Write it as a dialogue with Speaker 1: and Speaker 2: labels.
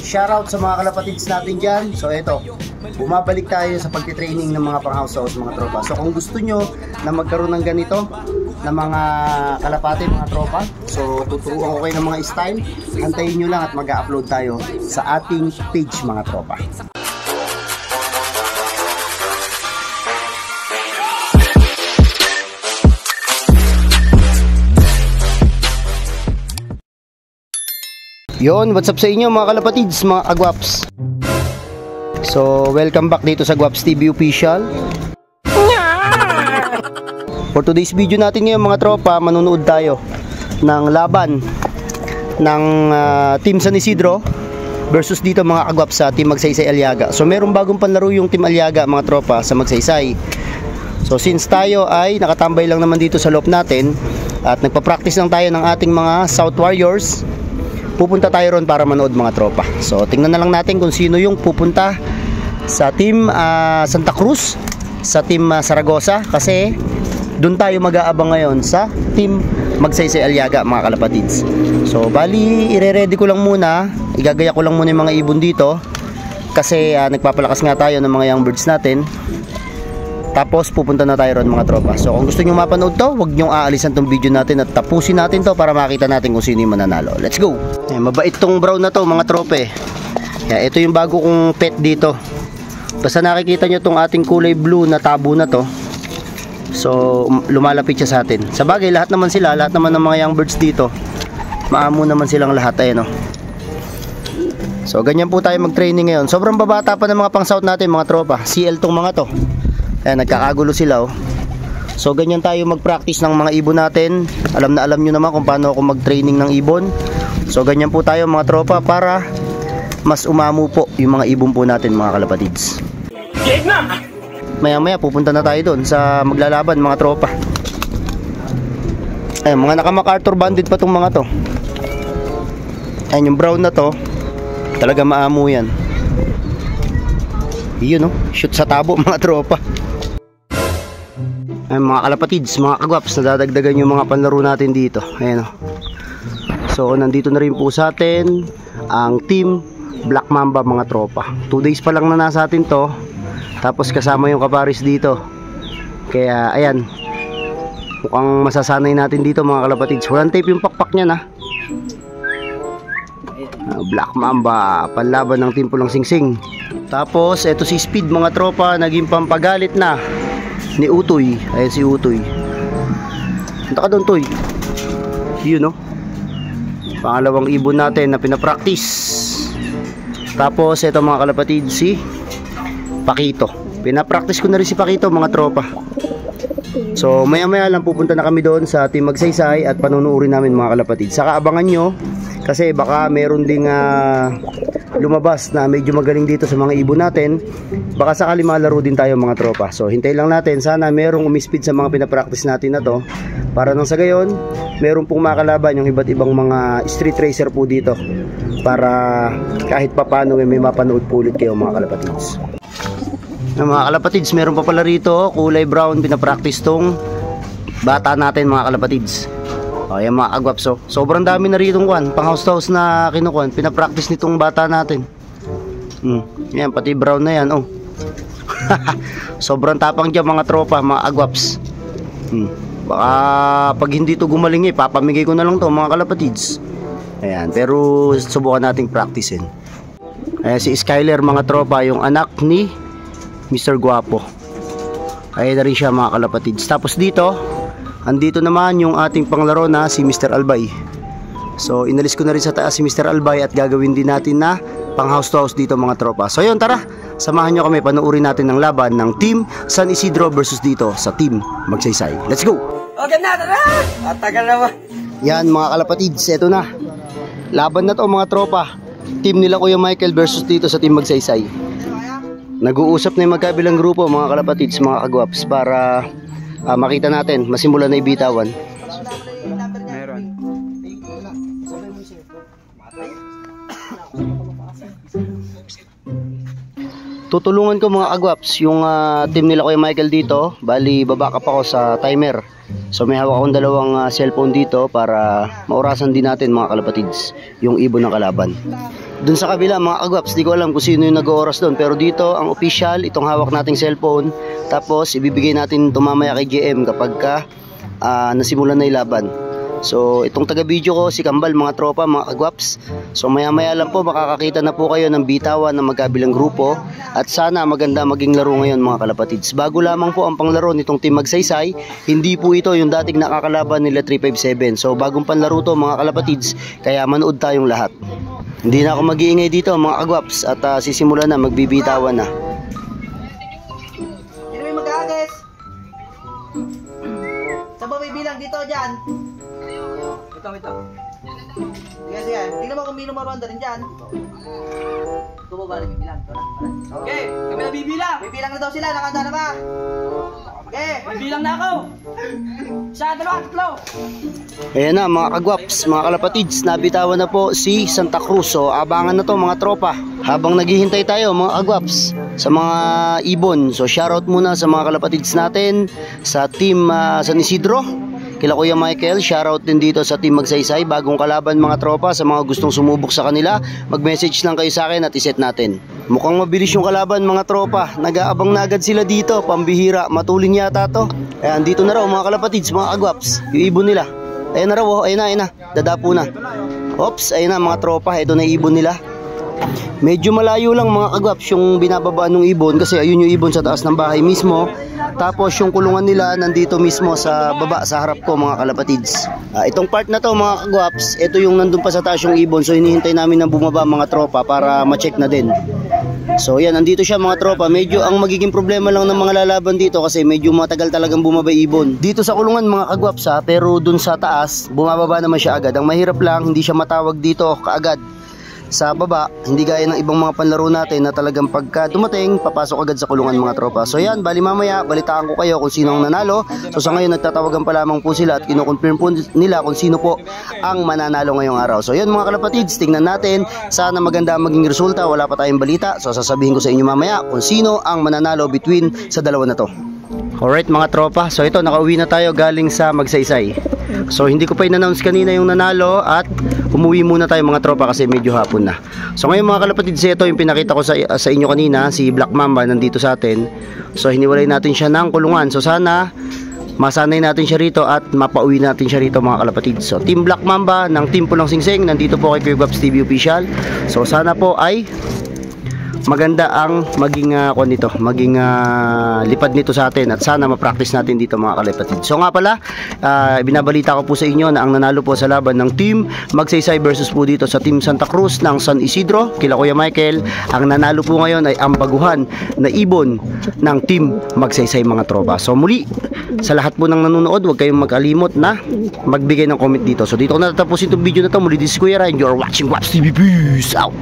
Speaker 1: shoutout sa mga kalapatids natin dyan. So ito, bumabalik tayo sa pagtitraining ng mga pang house house mga tropa. So kung gusto nyo na magkaroon ng ganito na mga kalapati mga tropa, so tuturuan ko kayo ng mga style. Antayin nyo lang at mag-upload tayo sa ating page mga tropa. Yon, what's up sa inyo mga kalapatids, mga kagwaps. So, welcome back dito sa Gwaps TV Official. For today's video natin ngayon mga tropa, manunood tayo ng laban ng Team San Isidro versus dito mga kagwaps sa Team Magsaysay Aliaga. So, merong bagong panlaro yung Team Aliaga mga tropa sa Magsaysay. So, since tayo ay nakatambay lang naman dito sa loob natin at nagpa-practice lang tayo ng ating mga South Warriors, pupunta tayo ron para manood mga tropa. So tingnan na lang natin kung sino yung pupunta sa Team Santa Cruz, sa Team Zaragoza, kasi doon tayo mag-aabang ngayon sa Team Magsaysay Aliaga mga kalapatids. So bali ire-ready ko lang muna, igagaya ko lang muna yung mga ibon dito kasi nagpapalakas nga tayo ng mga young birds natin. Tapos pupunta na tayo ron mga tropa. So kung gusto nyo mapanood to, huwag nyo aalisan tong video natin at tapusin natin to para makita natin kung sino yung mananalo. Let's go! Mabait tong brown na to mga trope. Ito yung bago kong pet dito. Basta nakikita nyo tong ating kulay blue na tabo na to, so lumalapit siya sa atin. Sa bagay, lahat naman sila, lahat naman ng mga young birds dito, maamo naman silang lahat. Ayan o. So ganyan po tayo mag-training ngayon. Sobrang babata pa ng mga pang-south natin mga tropa. CL tong mga to. Ayan, nagkakagulo sila oh. So ganyan tayo mag-practice ng mga ibon natin. Alam na alam nyo naman kung paano ako mag-training ng ibon. So ganyan po tayo mga tropa para mas umamo po yung mga ibon po natin mga kalapatids. Maya maya pupunta na tayo doon sa maglalaban mga tropa. Ayan, mga naka-MacArthur banded pa tong mga to. Ayan yung brown na to, talaga maamo yan. Yun oh, shoot sa tabo mga tropa. Ayan mga kalapatids, mga kagwaps, nadadagdagan yung mga panlaro natin dito. Ayan o. So nandito na rin po sa atin ang Team Black Mamba mga tropa. 2 days pa lang na nasa atin to. Tapos kasama yung kaparis dito. Kaya ayan, mukhang masasanay natin dito mga kalapatids. Walang tape yung pakpak niya na. Black Mamba, panlaban ng Team Pulang Singsing. Tapos eto si Speed mga tropa, naging pampagalit na ni Utoy. Ayan si Utoy. Punta ka doon Toy. Yun no, pangalawang ibon natin na pinapractice. Tapos ito mga kalapatid si Pakito. Pinapractice ko na rin si Pakito mga tropa. So maya maya lang pupunta na kami doon sa Team Magsaysay at panunuurin namin mga kalapatid. Saka abangan nyo kasi baka meron ding lumabas na medyo magaling dito sa mga ibon natin. Baka sakali malaro din tayo mga tropa. So hintay lang natin, sana merong umispid sa mga pinapractice natin na to, para nang sa gayon meron pong makalaban yung iba't ibang mga street racer po dito, para kahit papano may mapanood po ulit kayo mga kalapatids. Mga kalapatids, meron pa pala rito kulay brown, pinapractice tong bata natin mga kalapatids. O yan mga kagwaps, so sobrang dami na rito pang house house na kinukuhan, pinapractice nitong bata natin. Yan, pati brown na yan oh. Sobrang tapang dyan mga tropa, mga kagwaps. Baka pag hindi to gumaling papamigay ko na lang to mga kalapatids. Ayan, pero subukan nating practicein. Ayan si Skyler mga tropa, yung anak ni Mr. Guapo. Ayan na rin siya mga kalapatids. Tapos dito andito naman yung ating panglaro na si Mr. Albay. So inalis ko na rin sa taas si Mr. Albay at gagawin din natin na pang house to house dito mga tropa. So yun, tara, samahan nyo kami, panuurin natin ng laban ng Team San Isidro versus dito sa Team Magsaysay. Let's go!
Speaker 2: Okay na, tara! Matagal naman.
Speaker 1: Yan mga kalapatids, eto na. Laban na to mga tropa. Team nila Kuya Michael versus dito sa Team Magsaysay. Nag-uusap na yung magkabilang grupo mga kalapatids, mga kagwaps, para makita natin, masimulan na ibitawan.
Speaker 2: Meron.
Speaker 1: Tutulungan ko mga kagwaps yung team nila Kuya Michael dito. Bali babackup ako sa timer. So may hawak akong dalawang cellphone dito para maurasan din natin mga kalapatids yung ibon ng kalaban. Dun sa kabila mga kagwaps, di ko alam kung sino yung nag-ooras doon, pero dito ang official, itong hawak nating cellphone, tapos ibibigay natin ito mamaya kay GM kapag nasimulan na yung laban. So itong taga-video ko si Kambal mga tropa, mga kagwaps. So maya-maya lang po makakakita na po kayo ng bitawan ng magkabilang grupo, at sana maganda maging laro ngayon mga kalapatids. Bago lamang po ang panglaro nitong Team Magsaysay, hindi po ito yung dating nakakalaban nila 357. So bagong panlaro to mga kalapatids, kaya manood tayong lahat. Hindi na ako mag-iingay dito mga kagwaps, at sisimulan na, magbibitawan na.
Speaker 2: Sino may mag-aagis? Saan ba may bilang dito dyan? Ito. Sige. Tingnan mo kung may numaronda rin dyan. Ito ba balik yung bilang? Okay, kami na bibilang. May bilang na daw sila, nakanda na ba? Okay, may bilang na ako. Isa, dalawa, tatlo.
Speaker 1: Ayan na mga kagwaps, mga kalapatids, nabitawan na po si Santa Cruz. So abangan na to mga tropa habang naghihintay tayo mga kagwaps sa mga ibon. So shoutout muna sa mga kalapatids natin sa Team San Isidro, kila Kuya Michael. Shoutout din dito sa Team Magsaysay, bagong kalaban mga tropa. Sa mga gustong sumubok sa kanila, mag-message lang kayo sa akin at iset natin. Mukhang mabilis yung kalaban mga tropa, nag-aabang na agad sila dito, pambihira, matulin yata to. Ayan, dito na raw mga kalapatids, mga kagwaps, yung ibon nila. Ayan na raw, ayun na, dadapo na. Oops, ayun na mga tropa, ito na ibon nila. Medyo malayo lang mga kagwaps yung binababa ng ibon, kasi ayun yung ibon sa taas ng bahay mismo. Tapos yung kulungan nila nandito mismo sa baba, sa harap ko mga kalapatids. Itong part na to mga kagwaps, ito yung nandun pa sa taas yung ibon. So hinihintay namin na bumaba mga tropa para ma-check na din. So yan, nandito siya mga tropa. Medyo ang magiging problema lang ng mga lalaban dito, kasi medyo matagal talagang bumaba ibon dito sa kulungan mga kagwaps pero dun sa taas bumababa naman siya agad. Ang mahirap lang, hindi siya matawag dito kaagad sa baba, hindi gaya ng ibang mga panlaro natin na talagang pagka dumating, papasok agad sa kulungan mga tropa. So yan, bali mamaya, balitaan ko kayo kung sino ang nanalo. So sa ngayon, nagtatawagan pa lamang po sila at kinukonfirm po nila kung sino po ang mananalo ngayong araw. So yan mga kalapatids, tingnan natin. Sana maganda maging resulta, wala pa tayong balita. So sasabihin ko sa inyo mamaya kung sino ang mananalo between sa dalawa na to. Alright mga tropa, so ito, nakauwi na tayo galing sa Magsaysay. So hindi ko pa in-announce kanina yung nanalo at umuwi muna tayo mga tropa kasi medyo hapon na. So ngayon mga kalapatids, ito yung pinakita ko sa inyo kanina, si Black Mamba nandito sa atin. So hiniwalay natin siya ng kulungan. So sana masanay natin siya rito at mapauwi natin siya rito mga kalapatids. So Team Black Mamba ng Team Pulang Singsing nandito po kay Kuya Gwaps TV Official. So sana po ay maganda ang maging lipad nito sa atin, at sana ma-practice natin dito mga kalapatids. So nga pala, binabalita ko po sa inyo na ang nanalo po sa laban ng Team Magsaysay versus po dito sa Team Santa Cruz ng San Isidro, kila Kuya Michael, ang nanalo po ngayon ay ang baguhan na ibon ng Team Magsaysay mga tropa. So muli, sa lahat po ng nanonood, huwag kayong mag-alimot na magbigay ng comment dito. So dito ko natatapusin itong video na to. Muli, this is Kuya Ryan, you're watching Gwaps TV. Peace out!